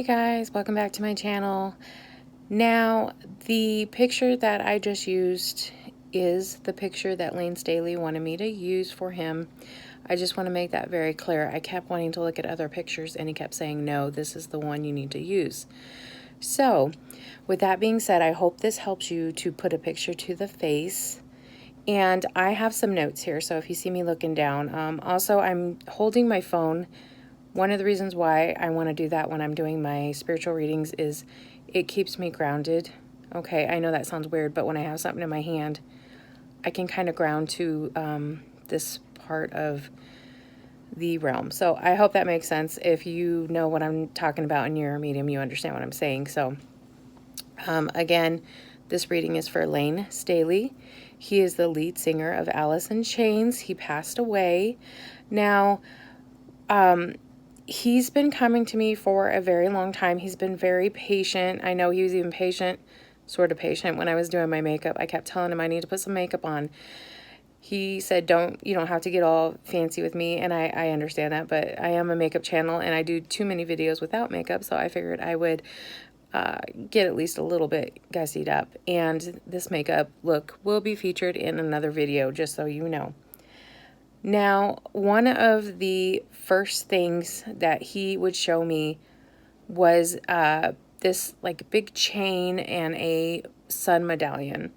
Hey guys, welcome back to my channel. Now, the picture that I just used is the picture that Staley wanted me to use for him. I just want to make that very clear. I kept wanting to look at other pictures and he kept saying, no, this is the one you need to use. So, with that being said, I hope this helps you to put a picture to the face. And I have some notes here, so if you see me looking down. Also, I'm holding my phone. One of the reasons why I want to do that when I'm doing my spiritual readings is it keeps me grounded. Okay, I know that sounds weird, but when I have something in my hand, I can kind of ground to this part of the realm. So I hope that makes sense. If you know what I'm talking about and you're a medium, you understand what I'm saying. So again, this reading is for Layne Staley. He is the lead singer of Alice in Chains. He passed away. Now, he's been coming to me for a very long time. He's been very patient. I know he was even patient, sort of patient, when I was doing my makeup. I kept telling him I need to put some makeup on. He said, you don't have to get all fancy with me, and I understand that, but I am a makeup channel, and I do too many videos without makeup, so I figured I would get at least a little bit gussied up. And this makeup look will be featured in another video, just so you know. Now, one of the first things that he would show me was this like big chain and a sun medallion.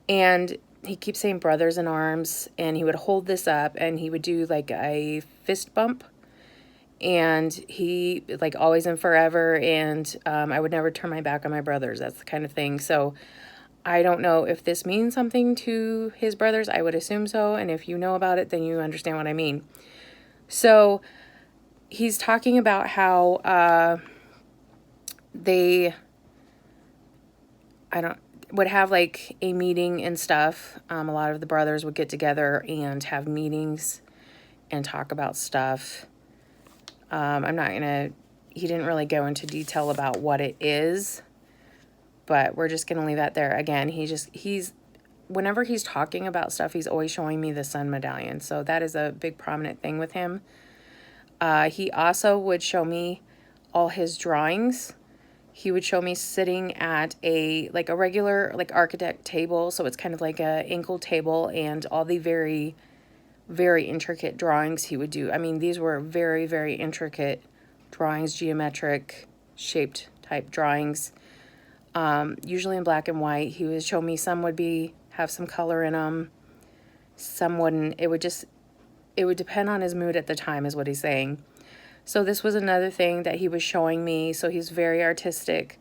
And he keeps saying brothers in arms, and he would hold this up and he would do like a fist bump. And he, like always and forever, and I would never turn my back on my brothers. That's the kind of thing. So I don't know if this means something to his brothers. I would assume so. And if you know about it, then you understand what I mean. So he's talking about how they would have like a meeting and stuff. A lot of the brothers would get together and have meetings and talk about stuff. I'm not going to, he didn't really go into detail about what it is, but we're just going to leave that there. Again, whenever he's talking about stuff, he's always showing me the sun medallion. So that is a big prominent thing with him. He also would show me all his drawings. He would show me sitting at a regular architect table. So it's kind of like a ankle table, and all the very, very intricate drawings he would do. I mean, these were very, very intricate drawings, geometric shaped type drawings. Usually in black and white. He would show me some would have some color in them, some wouldn't. It would depend on his mood at the time, is what he's saying. So this was another thing that he was showing me. So he's very artistic.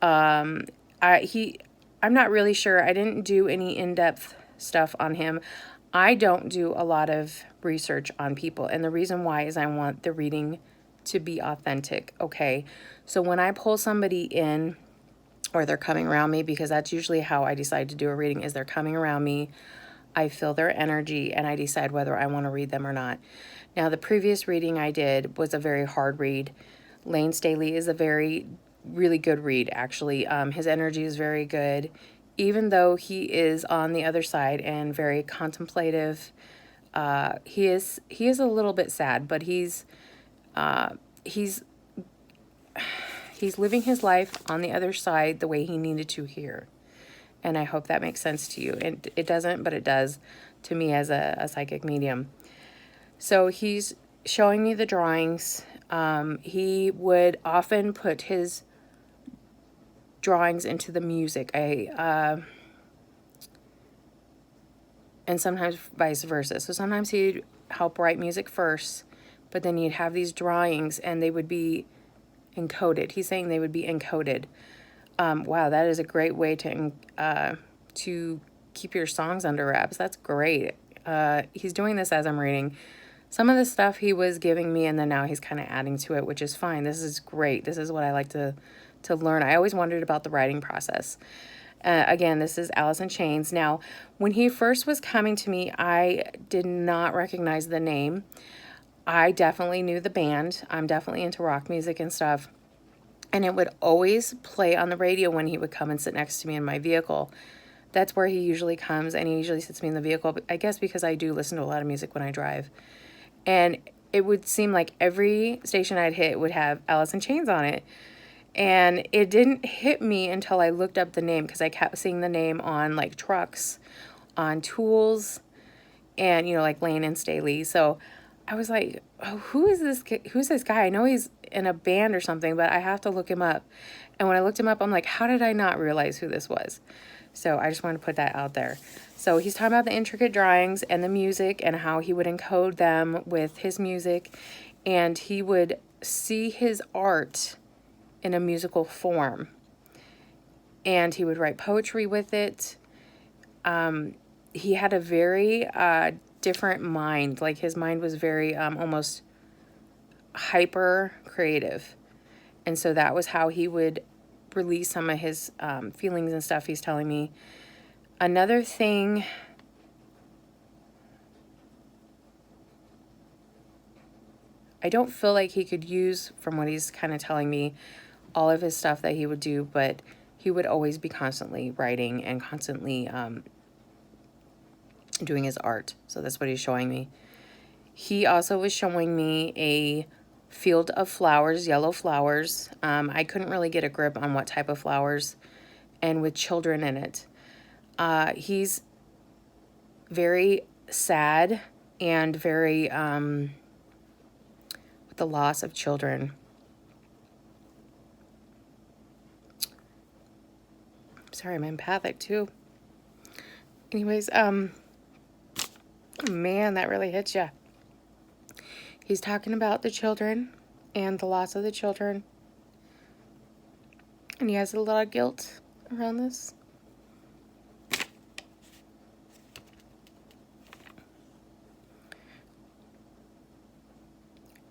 I'm not really sure. I didn't do any in-depth stuff on him. I don't do a lot of research on people, and the reason why is I want the reading to be authentic. Okay, so when I pull somebody in, or they're coming around me, because that's usually how I decide to do a reading, is they're coming around me, I feel their energy, and I decide whether I want to read them or not. Now, the previous reading I did was a very hard read. Layne Staley is a really good read, actually. His energy is very good, even though he is on the other side and very contemplative. He is a little bit sad, but he's living his life on the other side the way he needed to here. And I hope that makes sense to you. And it doesn't, but it does to me as a psychic medium. So he's showing me the drawings. He would often put his drawings into the music. And sometimes vice versa. So sometimes he'd help write music first, but then you'd have these drawings and they would be encoded. He's saying they would be encoded. Wow, that is a great way to keep your songs under wraps. That's great. He's doing this as I'm reading. Some of the stuff he was giving me, and then now he's kind of adding to it, which is fine. This is great. This is what I like to learn. I always wondered about the writing process. Again, this is Alice in Chains. Now, when he first was coming to me, I did not recognize the name. I definitely knew the band. I'm definitely into rock music and stuff. And it would always play on the radio when he would come and sit next to me in my vehicle. That's where he usually comes, and he usually sits me in the vehicle, I guess because I do listen to a lot of music when I drive. And it would seem like every station I'd hit would have Alice in Chains on it. And it didn't hit me until I looked up the name, because I kept seeing the name on like trucks, on tools, and like Layne and Staley. So I was like, oh, who's this guy? I know he's in a band or something, but I have to look him up. And when I looked him up, I'm like, how did I not realize who this was? So I just want to put that out there. So he's talking about the intricate drawings and the music and how he would encode them with his music, and he would see his art in a musical form, and he would write poetry with it. He had a very different mind. Like, his mind was very almost hyper creative, and so that was how he would release some of his feelings and stuff, he's telling me. Another thing, I don't feel like he could use, from what he's kind of telling me, all of his stuff that he would do, but he would always be constantly writing and constantly doing his art. So that's what he's showing me. He also was showing me a field of flowers, yellow flowers. I couldn't really get a grip on what type of flowers, and with children in it. He's very sad and very with the loss of children. Sorry, I'm empathic too. Anyways, man, that really hits ya. He's talking about the children and the loss of the children, and he has a lot of guilt around this.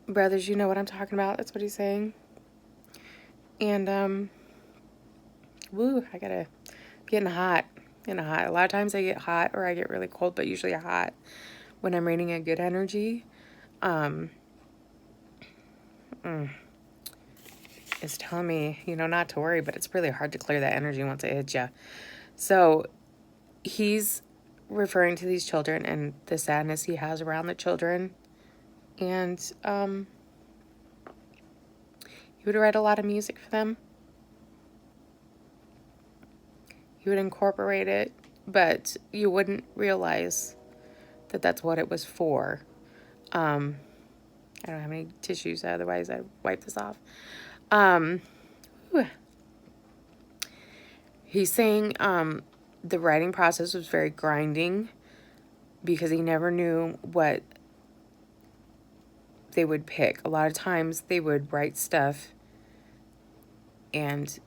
Brothers, you know what I'm talking about. That's what he's saying. And woo, I gotta getting hot. A lot of times I get hot or I get really cold, but usually hot when I'm raining a good energy. It's telling me, not to worry, but it's really hard to clear that energy once it hits you. So he's referring to these children and the sadness he has around the children. And he would write a lot of music for them. He would incorporate it, but you wouldn't realize that that's what it was for. I don't have any tissues, otherwise I'd wipe this off. He's saying the writing process was very grinding, because he never knew what they would pick. A lot of times they would write stuff and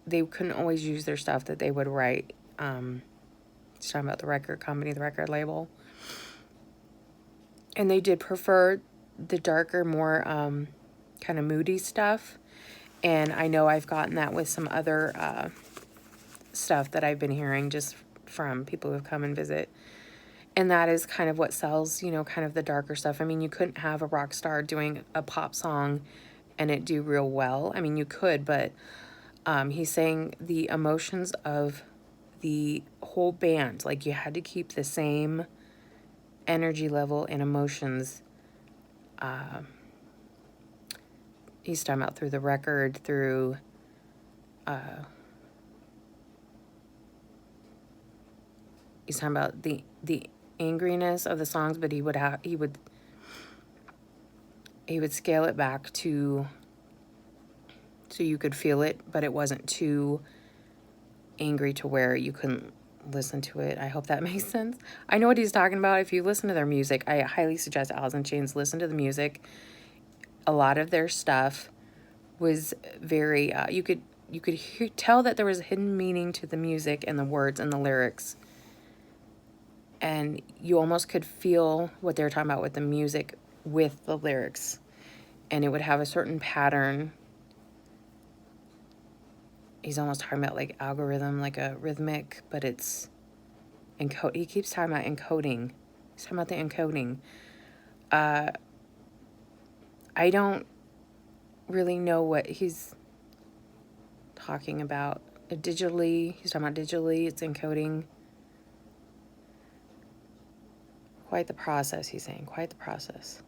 they couldn't always use their stuff that they would write. He's talking about the record company, the record label. And they did prefer the darker, more kind of moody stuff. And I know I've gotten that with some other stuff that I've been hearing just from people who have come and visit. And that is kind of what sells, kind of the darker stuff. I mean, you couldn't have a rock star doing a pop song and it do real well. I mean, you could, but he's saying the emotions of the whole band, like, you had to keep the same energy level and emotions. He's talking about through the record, through he's talking about the angriness of the songs, but he would scale it back to so you could feel it, but it wasn't too angry to where you couldn't listen to it. I hope that makes sense. I know what he's talking about. If you listen to their music, I highly suggest Alice in Chains. Listen to the music. A lot of their stuff was very you could tell that there was a hidden meaning to the music and the words and the lyrics, and you almost could feel what they were talking about with the music with the lyrics, and it would have a certain pattern. He's almost talking about like algorithm, like a rhythmic, but it's encode. He keeps talking about encoding. He's talking about the encoding. I don't really know what he's talking about. Digitally, he's talking about digitally, it's encoding. Quite the process, he's saying. Quite the process.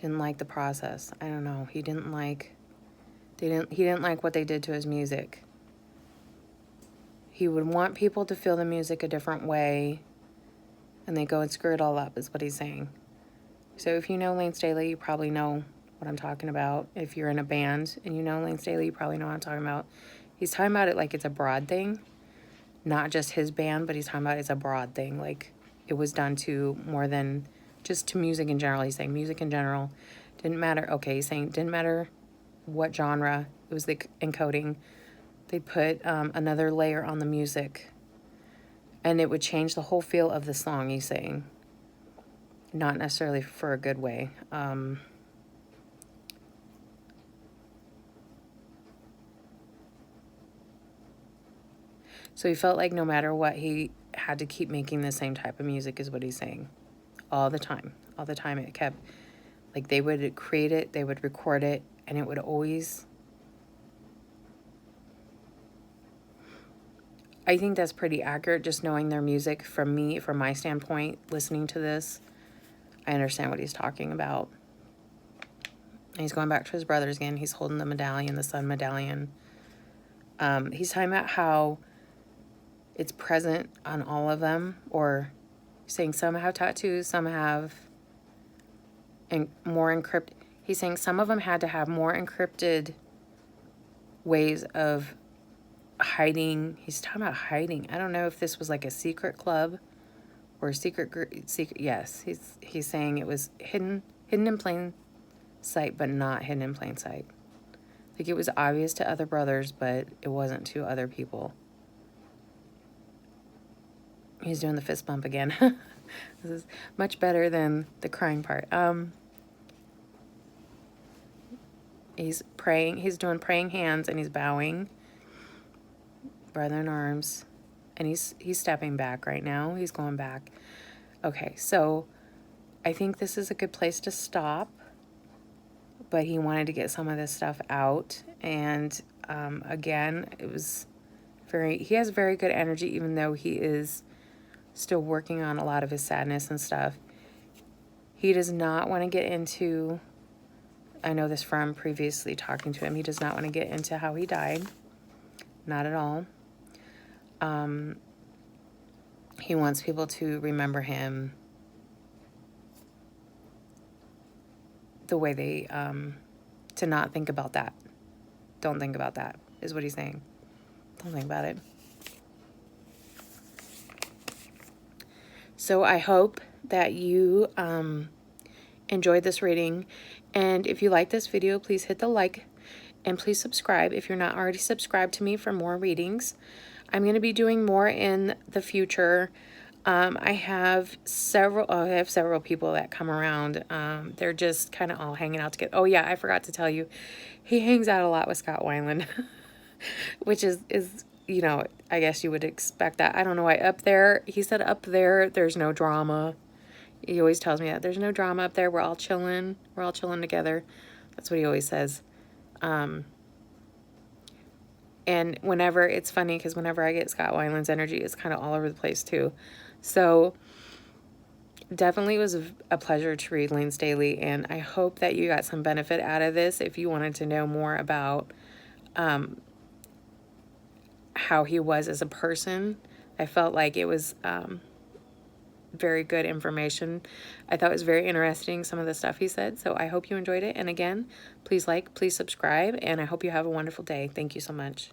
Didn't like the process. I don't know. He didn't like what they did to his music. He would want people to feel the music a different way, and they go and screw it all up, is what he's saying. So if you know Layne Staley, you probably know what I'm talking about. If you're in a band and you know Layne Staley, you probably know what I'm talking about. He's talking about it like it's a broad thing, not just his band, but he's talking about it's a broad thing. Like, it was done to more than just to music in general. He's saying music in general didn't matter. Okay, he's saying didn't matter what genre. It was the encoding. They put another layer on the music, and it would change the whole feel of the song, he's saying. Not necessarily for a good way. So he felt like no matter what, he had to keep making the same type of music, is what he's saying. All the time. All the time. It kept, like, they would create it, they would record it, and it would always... I think that's pretty accurate, just knowing their music. From my standpoint, listening to this, I understand what he's talking about. And he's going back to his brothers again. He's holding the medallion, the sun medallion. He's talking about how it's present on all of them, or saying some have tattoos, some have more encrypted. He's saying some of them had to have more encrypted ways of hiding. He's talking about hiding. I don't know if this was like a secret club or a secret group. Yes, he's saying it was hidden in plain sight, but not hidden in plain sight. Like, it was obvious to other brothers, but it wasn't to other people. He's doing the fist bump again. This is much better than the crying part. He's praying. He's doing praying hands, and he's bowing. Brother in arms. And he's stepping back right now. He's going back. Okay, so I think this is a good place to stop. But he wanted to get some of this stuff out. And again, it was he has very good energy, even though he is still working on a lot of his sadness and stuff. He does not want to get into, I know this from previously talking to him, he does not want to get into how he died. Not at all. He wants people to remember him the way they, to not think about that. Don't think about that, is what he's saying. Don't think about it. So I hope that you enjoyed this reading. And if you like this video, please hit the like and please subscribe if you're not already subscribed to me for more readings. I'm going to be doing more in the future. I have several people that come around. They're just kind of all hanging out together. Oh yeah, I forgot to tell you, he hangs out a lot with Scott Weiland, which is, you know, I guess you would expect that. I don't know why. Up there, he said up there, there's no drama. He always tells me that. There's no drama up there. We're all chilling. We're all chilling together. That's what he always says. And whenever, it's funny because whenever I get Scott Weiland's energy, it's kind of all over the place too. So definitely was a pleasure to read Layne Staley, and I hope that you got some benefit out of this. If you wanted to know more about how he was as a person, I felt like it was very good information. I thought it was very interesting, some of the stuff he said. So I hope you enjoyed it. And again, please like, please subscribe, and I hope you have a wonderful day. Thank you so much.